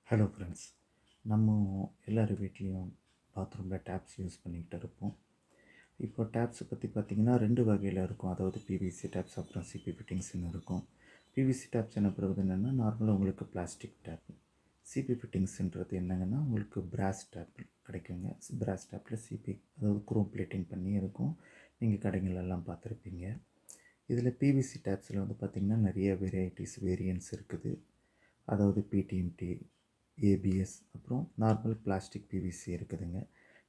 Hello friends. நம்ம எல்லார் வீட்லேயும் பாத்ரூமில் டேப்ஸ் யூஸ் பண்ணிக்கிட்டு இருப்போம். இப்போ டேப்ஸை பற்றி பார்த்திங்கன்னா 2 வகையில் இருக்கும். அதாவது பிவிசி டேப்ஸ் அப்புறம் சிபி ஃபிட்டிங்ஸ்னு இருக்கும். பிவிசி டேப்ஸ் எனப்படுவது என்னென்னா நார்மலாக உங்களுக்கு பிளாஸ்டிக் டேப். சிபி ஃபிட்டிங்ஸ்ன்றது என்னங்கன்னா உங்களுக்கு பிராஸ் டேப் கிடைக்குங்க. பிராஸ் டேப்பில் சிபி அதாவது குரோம் பிளேட்டிங் பண்ணி இருக்கும். நீங்கள் கடைங்களெல்லாம் பார்த்துருப்பீங்க. இதில் பிவிசி டேப்ஸில் வந்து பார்த்திங்கன்னா நிறைய வேரியன்ட்ஸ் இருக்குது. அதாவது பிடிஎம்டி, ஏபிஎஸ் அப்புறம் நார்மல் பிளாஸ்டிக் பிவிசி இருக்குதுங்க.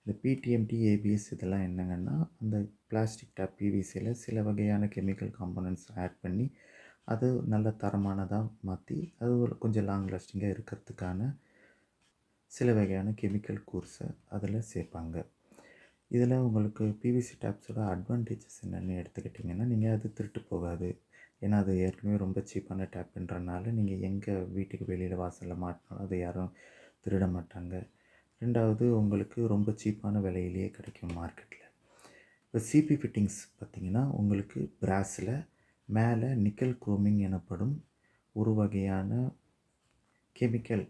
இந்த பிடிஎம்டி, ஏபிஎஸ் இதெல்லாம் என்னங்கன்னா அந்த பிளாஸ்டிக் டேப் பிவிசியில் சில வகையான கெமிக்கல் காம்போனன்ட்ஸ் ஆட் பண்ணி அது நல்ல தரமானதாக மாற்றி அது ஒரு கொஞ்சம் லாங் லாஸ்டிங்காக இருக்கிறதுக்கான சில வகையான கெமிக்கல் கூர்ஸை அதில் சேர்ப்பாங்க. இதில் உங்களுக்கு பிவிசி டேப்ஸோட அட்வான்டேஜஸ் என்னென்னு எடுத்துக்கிட்டிங்கன்னா நீங்கள் அது திருட்டு போகாது. ஏன்னா அது ஏற்கனவே ரொம்ப சீப்பான டேப்புன்றனால நீங்கள் எங்கே வீட்டுக்கு வெளியில் வாசலில் மாட்டினாலும் அதை யாரும் திருட மாட்டாங்க. 2வது உங்களுக்கு ரொம்ப சீப்பான விலையிலேயே கிடைக்கும் மார்க்கெட்டில். இப்போ சிபி ஃபிட்டிங்ஸ் பார்த்திங்கன்னா உங்களுக்கு பிராஸில் மேலே நிக்கல் குரோமிங் எனப்படும் ஒரு வகையான கெமிக்கல்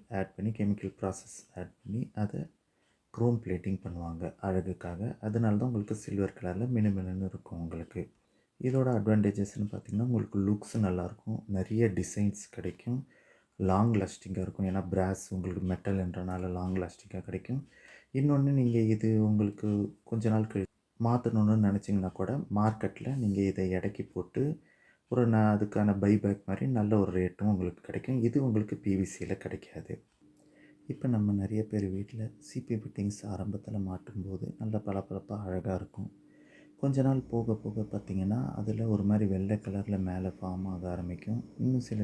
ப்ராசஸ் ஆட் பண்ணி அதை குரோம் பிளேட்டிங் பண்ணுவாங்க அழகுக்காக. அதனால தான் உங்களுக்கு சில்வர் கலரில் மினுமினுன்னு இருக்கும் உங்களுக்கு. இதோட அட்வான்டேஜஸ்ன்னு பார்த்திங்கன்னா உங்களுக்கு லுக்ஸ் நல்லாயிருக்கும், நிறைய டிசைன்ஸ் கிடைக்கும், லாங் லாஸ்டிங்காக இருக்கும். ஏன்னா பிராஸ் உங்களுக்கு மெட்டல்ன்றனால லாங் லாஸ்டிங்காக கிடைக்கும். இன்னொன்று நீங்கள் இது உங்களுக்கு கொஞ்ச நாள் மாற்றணுன்னு நினச்சிங்கன்னா கூட மார்க்கெட்டில் நீங்கள் இதை எடைக்கு போட்டு ஒரு அதுக்கான பைபேக் மாதிரி நல்ல ஒரு ரேட்டும் உங்களுக்கு கிடைக்கும். இது உங்களுக்கு பிவிசியில் கிடைக்காது. இப்போ நம்ம நிறைய பேர் வீட்டில் சிபி ஃபிட்டிங்ஸ் ஆரம்பத்தில் மாட்டும்போது நல்ல பளபளப்பாக அழகாக இருக்கும். கொஞ்ச நாள் போக போக பார்த்திங்கன்னா அதில் ஒரு மாதிரி வெள்ளை கலரில் மேலே ஃபார்ம் ஆக ஆரம்பிக்கும். இன்னும் சில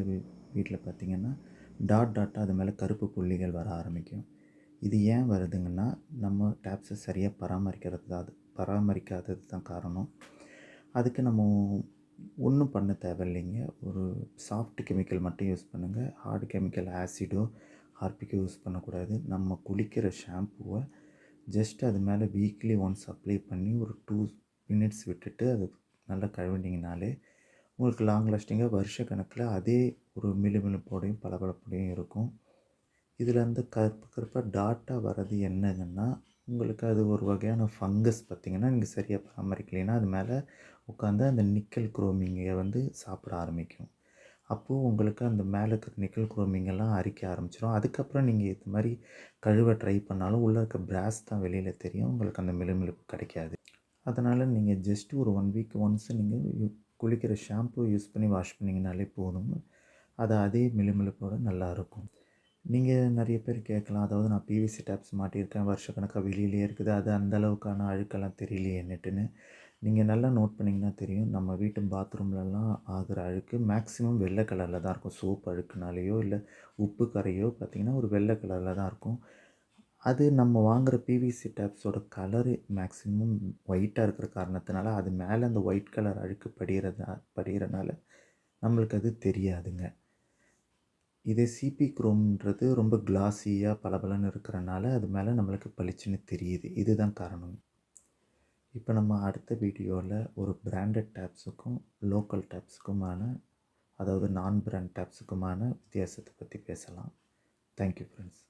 வீட்டில் பார்த்திங்கன்னா டாட்டாக அது மேலே கருப்பு புள்ளிகள் வர ஆரம்பிக்கும். இது ஏன் வருதுங்கன்னா நம்ம டேப்ஸை சரியாக பராமரிக்காதது தான் காரணம். அதுக்கு நம்ம ஒன்றும் பண்ண தேவையில்லைங்க. ஒரு சாஃப்ட் கெமிக்கல் மட்டும் யூஸ் பண்ணுங்கள். ஹார்டு கெமிக்கல் ஆசிடோ ஹார்பிக்கோ யூஸ் பண்ணக்கூடாது. நம்ம குளிக்கிற ஷாம்புவை ஜஸ்ட் அது மேலே வீக்லி ஒன்ஸ் அப்ளை பண்ணி ஒரு 2 மினிட்ஸ் விட்டுட்டு அது நல்லா கழுவினீங்கனாலே உங்களுக்கு லாங் லாஸ்டிங்காக வருஷ கணக்கில் அதே ஒரு மினுமினுப்போடையும் பளபளப்போடையும் இருக்கும். இதில் அந்த கருப்பாக டாட்டாக வர்றது என்னங்கன்னா உங்களுக்கு அது ஒரு வகையான ஃபங்கஸ். பார்த்திங்கன்னா நீங்கள் சரியாக பராமரிக்கலைன்னா அது மேலே உட்காந்து அந்த நிக்கல் குரோமிங்கை வந்து சாப்பிட ஆரம்பிக்கும். அப்போது உங்களுக்கு அந்த மேலே இருக்கிற நிக்கல் குரோமிங்கெல்லாம் அரிக்க ஆரம்பிச்சிடும். அதுக்கப்புறம் நீங்கள் இது மாதிரி கழுவ ட்ரை பண்ணாலும் உள்ளே இருக்க பிராஸ் தான் வெளியில் தெரியும். உங்களுக்கு அந்த மிளுமிளுப்பு கிடைக்காது. அதனால் நீங்கள் ஜஸ்ட் ஒரு 1 வீக் ஒன்ஸ் நீங்கள் குளிக்கிற ஷாம்பு யூஸ் பண்ணி வாஷ் பண்ணிங்கனாலே போதும். அது அதே மிளுமிளுப்போடு நல்லாயிருக்கும். நீங்கள் நிறைய பேர் கேட்கலாம், அதாவது நான் பிவிசி டேப்ஸ் மாட்டியிருக்கேன், வருஷக்கணக்காக வெளியிலே இருக்குது, அது அந்தளவுக்கான அழுக்கெல்லாம் தெரியலையேன்னுட்டுன்னு. நீங்கள் நல்லா நோட் பண்ணிங்கன்னா தெரியும், நம்ம வீட்டு பாத்ரூம்லலாம் ஆகிற அழுக்கு மேக்ஸிமம் வெள்ளை கலரில் தான் இருக்கும். சோப் அழுக்குனாலேயோ இல்லை உப்பு கரையோ பார்த்திங்கன்னா ஒரு வெள்ளை கலரில் தான் இருக்கும். அது நம்ம வாங்குகிற பிவிசி டேப்ஸோட கலரு மேக்ஸிமம் ஒயிட்டாக இருக்கிற காரணத்தினால அது மேலே அந்த ஒயிட் கலர் அழுக்கு படிகிறனால நம்மளுக்கு அது தெரியாதுங்க. இதே சிபி குரோம்ன்றது ரொம்ப கிளாஸியாக பளபளன்னு இருக்கிறனால அது மேலே நம்மளுக்கு பளிச்சுன்னு தெரியுது. இதுதான் காரணம். இப்போ நம்ம அடுத்த வீடியோவில் ஒரு பிராண்டட் டேப்ஸுக்கும் லோக்கல் டேப்ஸுக்குமான, அதாவது நான் பிராண்ட் டேப்ஸுக்குமான வித்தியாசத்தை பற்றி பேசலாம். Thank you friends.